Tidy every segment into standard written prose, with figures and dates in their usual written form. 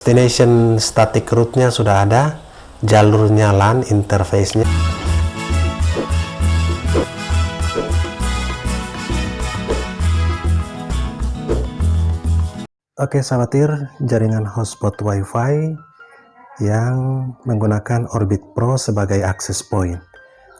Destination static route-nya sudah ada, jalurnya LAN, interface-nya. Oke, sahabatir, jaringan hotspot WiFi yang menggunakan Orbit Pro sebagai access point.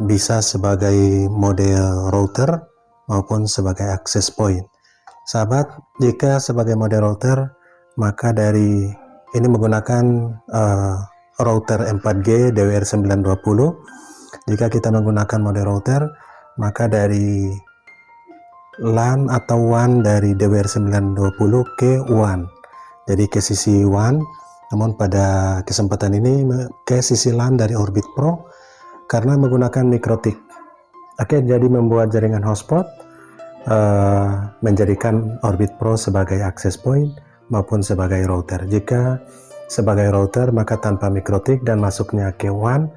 Bisa sebagai model router maupun sebagai access point. Sahabat, jika sebagai model router, maka dari ini menggunakan router 4G DWR920. Jika kita menggunakan model router, maka dari LAN atau WAN dari DWR920 ke WAN, jadi ke sisi WAN. Namun pada kesempatan ini ke sisi LAN dari Orbit Pro karena menggunakan MikroTik. Oke, jadi membuat jaringan hotspot, menjadikan Orbit Pro sebagai access point maupun sebagai router. Jika sebagai router maka tanpa MikroTik dan masuknya ke WAN,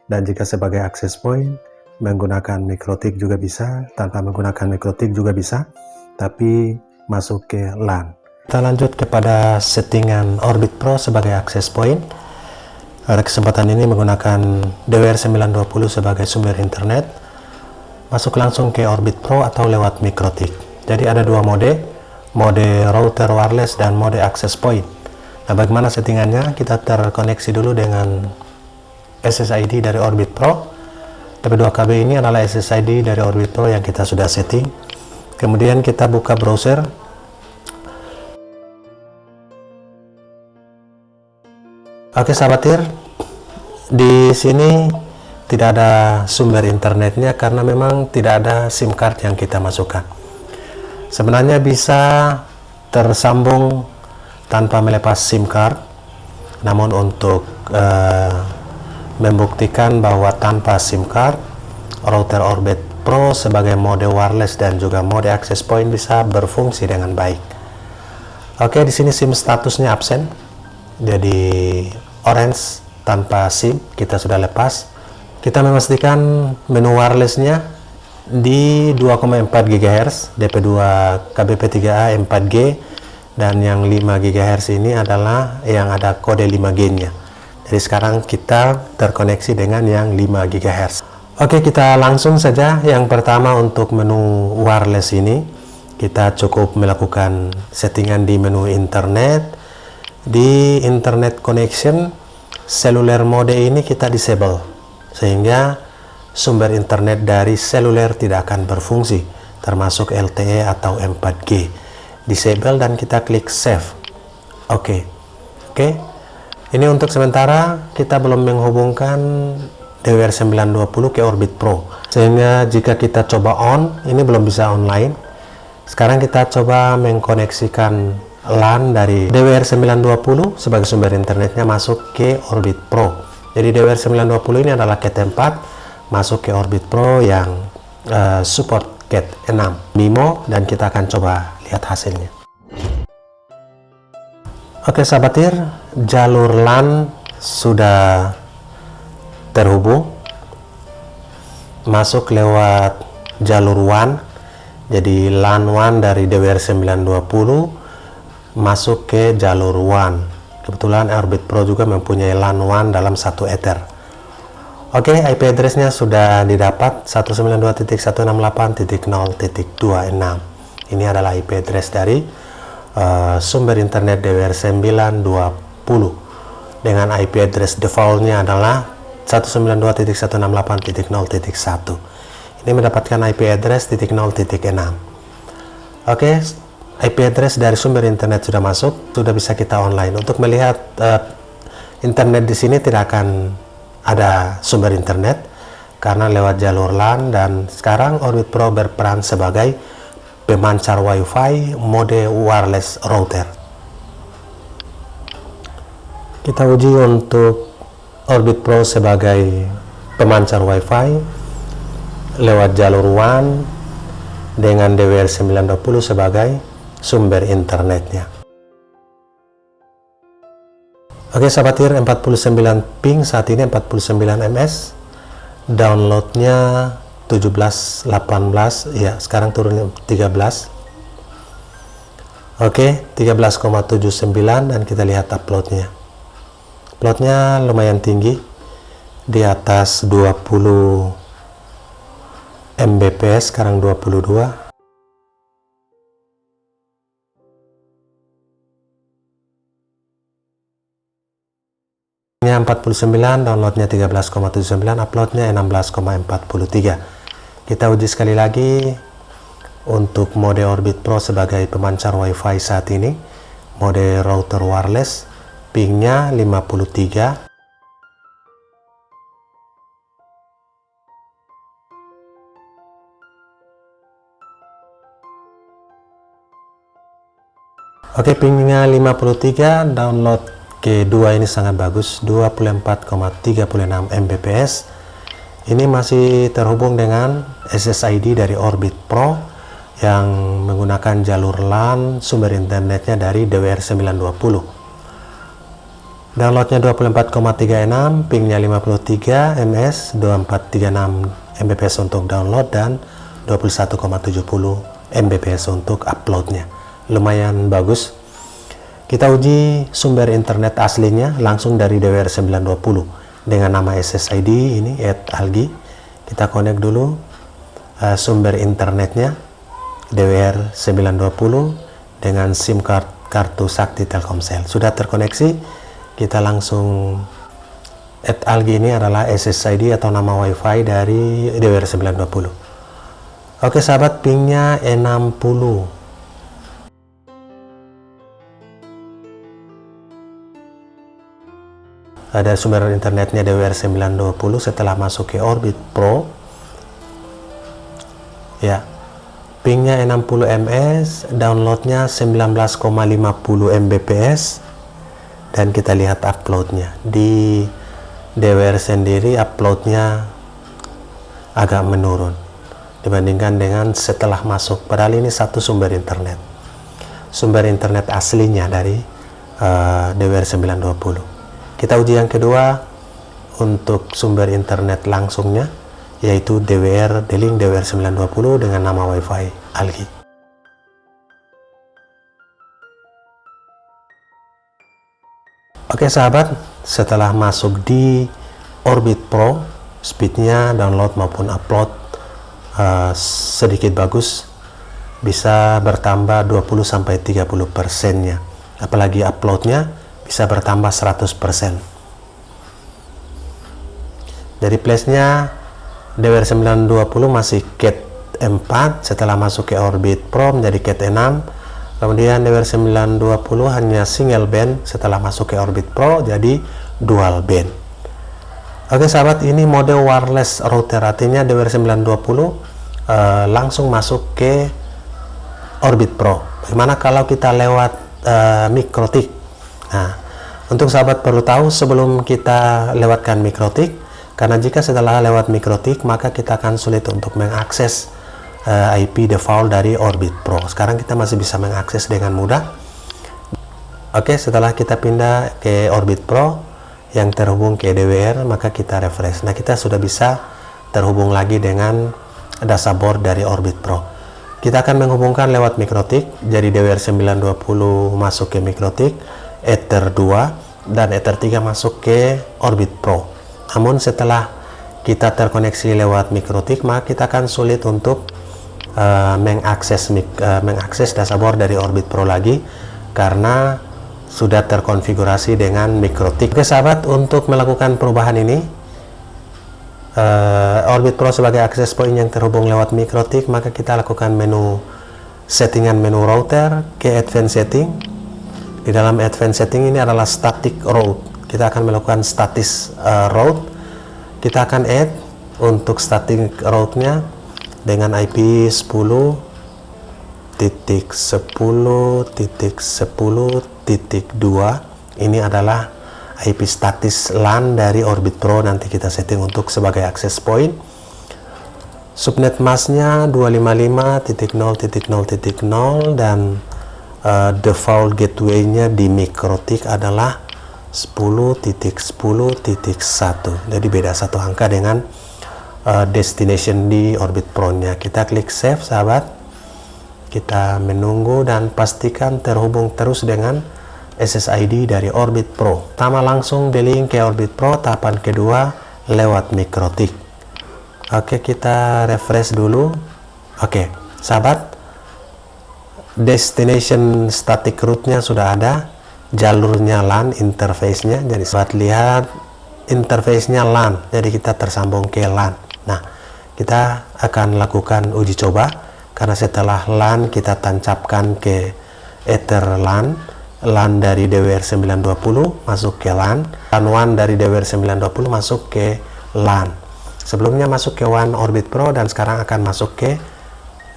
dan jika sebagai access point menggunakan MikroTik juga bisa, tanpa menggunakan MikroTik juga bisa, tapi masuk ke LAN. Kita lanjut kepada settingan Orbit Pro sebagai access point. Pada kesempatan ini menggunakan DWR920 sebagai sumber internet. Masuk langsung ke Orbit Pro atau lewat MikroTik. Jadi ada dua mode router wireless dan mode access point. Nah, bagaimana settingannya? Kita terkoneksi dulu dengan SSID dari Orbit Pro. TP2KB ini adalah SSID dari Orbit Pro yang kita sudah setting. Kemudian kita buka browser. Oke, sahabatir, di sini tidak ada sumber internetnya karena memang tidak ada SIM card yang kita masukkan. Sebenarnya bisa tersambung tanpa melepas SIM card, namun untuk membuktikan bahwa tanpa SIM card, router Orbit Pro sebagai mode wireless dan juga mode access point bisa berfungsi dengan baik. Oke, di sini SIM statusnya absen, jadi orange tanpa SIM, kita sudah lepas. Kita memastikan menu wirelessnya di 2,4 GHz, DP2 KBP3A 4G, dan yang 5 GHz ini adalah yang ada kode 5G nya. Jadi sekarang kita terkoneksi dengan yang 5 GHz. Oke, kita langsung saja. Yang pertama, untuk menu wireless ini kita cukup melakukan settingan di menu internet. Di internet connection, cellular mode ini kita disable, sehingga sumber internet dari seluler tidak akan berfungsi, termasuk LTE atau 4G. Disable dan kita klik save. Oke. Ini untuk sementara kita belum menghubungkan DWR920 ke Orbit Pro, sehingga jika kita coba on, ini belum bisa online. Sekarang kita coba mengkoneksikan LAN dari DWR920 sebagai sumber internetnya masuk ke Orbit Pro. Jadi DWR920 ini adalah Cat 4 masuk ke Orbit Pro yang support Cat 6 MIMO, dan kita akan coba lihat hasilnya. Oke, sahabatir, jalur LAN sudah terhubung, masuk lewat jalur WAN. Jadi LAN WAN dari DWR920 masuk ke jalur WAN. Kebetulan Orbit Pro juga mempunyai LAN WAN dalam satu ether. Oke, IP address-nya sudah didapat 192.168.0.26. Ini adalah IP address dari sumber internet DWR920 dengan IP address default-nya adalah 192.168.0.1. Ini mendapatkan IP address 0.6. Oke, IP address dari sumber internet sudah masuk, sudah bisa kita online. Untuk melihat internet di sini tidak akan ada sumber internet karena lewat jalur LAN, dan sekarang Orbit Pro berperan sebagai pemancar WiFi mode wireless router. Kita uji untuk Orbit Pro sebagai pemancar WiFi lewat jalur WAN dengan DWR920 sebagai sumber internetnya. Oke, sahabatir, 49 ping saat ini, 49 ms. Downloadnya 17, 18, ya sekarang turun 13. Oke, 13,79 dan kita lihat uploadnya. Uploadnya lumayan tinggi, di atas 20 Mbps, sekarang 22. Nya 49, downloadnya 13,79, uploadnya 16,43. Kita uji sekali lagi untuk mode Orbit Pro sebagai pemancar WiFi saat ini, mode router wireless, pingnya 53. Oke, pingnya 53, download kedua ini sangat bagus, 24,36 Mbps. Ini masih terhubung dengan SSID dari Orbit Pro yang menggunakan jalur LAN, sumber internetnya dari DWR920. Downloadnya 24,36, pingnya 53 ms, 2436 Mbps untuk download dan 21,70 Mbps untuk uploadnya. Lumayan bagus. Kita uji sumber internet aslinya langsung dari DWR920 dengan nama SSID ini @algi. Kita connect dulu sumber internetnya DWR920 dengan SIM card kartu Sakti Telkomsel. Sudah terkoneksi, kita langsung @algi ini adalah SSID atau nama WiFi dari DWR920. Oke sahabat, pingnya 60. Ada sumber internetnya DWR920 setelah masuk ke Orbit Pro. Ya, pingnya 60 ms, downloadnya 19,50 Mbps, dan kita lihat uploadnya. Di DWR sendiri uploadnya agak menurun dibandingkan dengan setelah masuk, padahal ini satu sumber internet aslinya dari DWR920. Kita uji yang kedua untuk sumber internet langsungnya, yaitu D-Link DWR920 dengan nama WiFi algi. Oke sahabat, setelah masuk di Orbit Pro, speednya download maupun upload sedikit bagus, bisa bertambah 20-30%-nya, apalagi uploadnya bisa bertambah 100%. Dari flashnya DWR920 masih Cat 4, setelah masuk ke Orbit Pro menjadi Cat 6. Kemudian DWR920 hanya single band, setelah masuk ke Orbit Pro jadi dual band. Oke sahabat, ini mode wireless router, artinya DWR920 langsung masuk ke Orbit Pro. Bagaimana kalau kita lewat MikroTik? Nah, untuk sahabat perlu tahu sebelum kita lewatkan MikroTik, karena jika setelah lewat MikroTik maka kita akan sulit untuk mengakses IP default dari Orbit Pro. Sekarang kita masih bisa mengakses dengan mudah. Oke, setelah kita pindah ke Orbit Pro yang terhubung ke DWR, maka kita refresh. Nah, kita sudah bisa terhubung lagi dengan dashboard dari Orbit Pro. Kita akan menghubungkan lewat MikroTik, jadi DWR920 masuk ke MikroTik, Ether 2 dan Ether 3 masuk ke Orbit Pro. Namun setelah kita terkoneksi lewat MikroTik, maka kita akan sulit untuk mengakses dashboard dari Orbit Pro lagi karena sudah terkonfigurasi dengan MikroTik. Oke sahabat, untuk melakukan perubahan ini Orbit Pro sebagai access point yang terhubung lewat MikroTik, maka kita lakukan menu settingan, menu router, ke advanced setting. Di dalam advanced setting ini adalah static route. Kita akan melakukan status route. Kita akan add untuk static route-nya dengan IP 10.10.10.2. Ini adalah IP statis LAN dari Orbit Pro, nanti kita setting untuk sebagai access point. Subnet masknya 255.0.0.0 dan default gateway-nya di MikroTik adalah 10.10.1. Jadi beda satu angka dengan destination di Orbit Pro-nya. Kita klik save sahabat. Kita menunggu dan pastikan terhubung terus dengan SSID dari Orbit Pro. Pertama langsung di link ke Orbit Pro, tahapan kedua lewat MikroTik. Oke, kita refresh dulu. Oke, sahabat, destination static route-nya sudah ada, jalurnya LAN, interface-nya. Jadi sahabat lihat interface-nya LAN, jadi kita tersambung ke LAN. Nah, kita akan lakukan uji coba, karena setelah LAN kita tancapkan ke Ether LAN dari DWR920 masuk ke LAN, dan WAN dari DWR920 masuk ke LAN. Sebelumnya masuk ke WAN Orbit Pro, dan sekarang akan masuk ke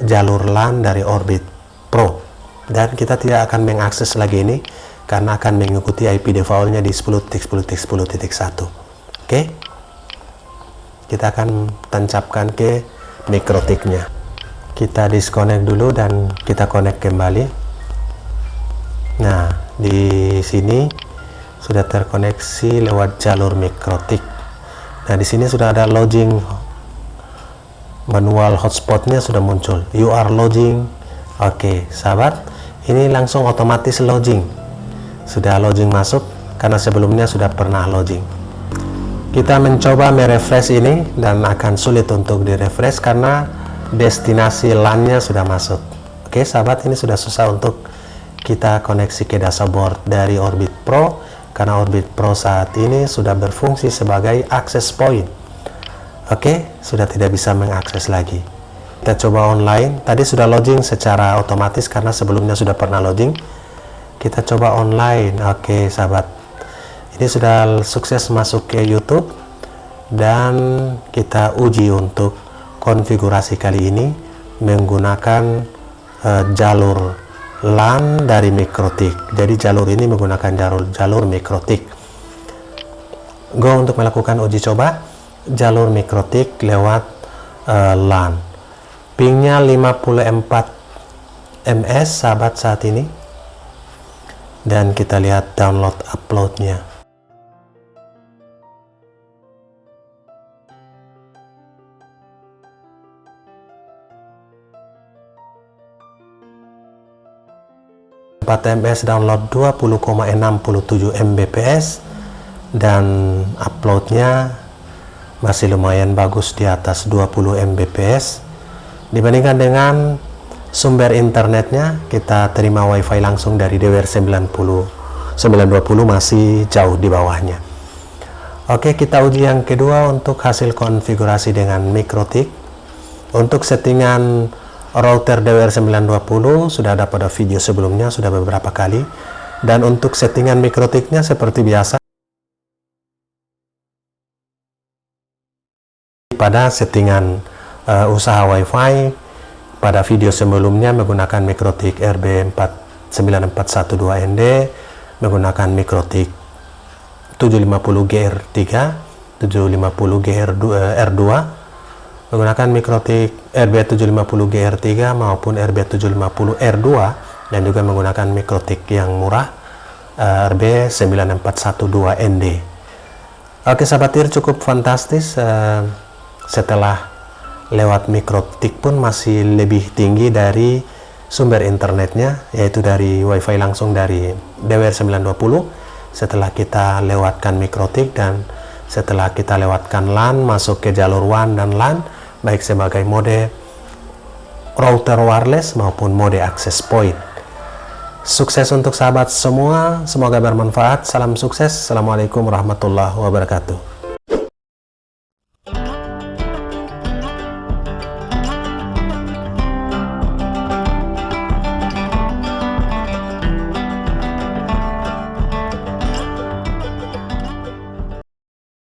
jalur LAN dari Orbit Pro. Dan kita tidak akan mengakses lagi ini, karena akan mengikuti IP default-nya di 10.10.10.1. Oke, kita akan tancapkan ke MikroTik-nya. Kita disconnect dulu dan kita connect kembali. Nah, di sini sudah terkoneksi lewat jalur MikroTik. Nah, di sini sudah ada login manual hotspotnya sudah muncul. You are logging. Oke, sahabat, ini langsung otomatis login. Sudah login masuk karena sebelumnya sudah pernah login. Kita mencoba merefresh ini dan akan sulit untuk direfresh karena destinasi LAN-nya sudah masuk. Oke, sahabat, ini sudah susah untuk kita koneksi ke dashboard dari Orbit Pro, karena Orbit Pro saat ini sudah berfungsi sebagai access point. Oke, sudah tidak bisa mengakses lagi. Kita coba online. Tadi sudah login secara otomatis karena sebelumnya sudah pernah login. Kita coba online. Oke, sahabat, ini sudah sukses masuk ke YouTube, dan kita uji untuk konfigurasi kali ini menggunakan jalur LAN dari MikroTik. Jadi jalur ini menggunakan jalur MikroTik. Go untuk melakukan uji coba jalur MikroTik lewat LAN. Pingnya 54 ms, sahabat, saat ini. Dan kita lihat download uploadnya. ms download 20,67 Mbps, dan uploadnya masih lumayan bagus di atas 20 Mbps dibandingkan dengan sumber internetnya. Kita terima WiFi langsung dari DWR920 masih jauh di bawahnya. Oke, kita uji yang kedua untuk hasil konfigurasi dengan MikroTik. Untuk settingan router DWR920 sudah ada pada video sebelumnya, sudah beberapa kali. Dan untuk settingan MikroTik-nya seperti biasa, pada settingan usaha WiFi pada video sebelumnya menggunakan MikroTik RB94112ND, menggunakan MikroTik 750GR3, 750GR2, menggunakan MikroTik RB750GR3 maupun RB750R2, dan juga menggunakan MikroTik yang murah RB9412ND. Oke, sahabat TIR, cukup fantastis. Setelah lewat MikroTik pun masih lebih tinggi dari sumber internetnya, yaitu dari WiFi langsung dari DWR920. Setelah kita lewatkan MikroTik dan setelah kita lewatkan LAN masuk ke jalur WAN dan LAN, baik sebagai mode router wireless maupun mode access point. Sukses untuk sahabat semua, semoga bermanfaat. Salam sukses. Assalamualaikum warahmatullahi wabarakatuh.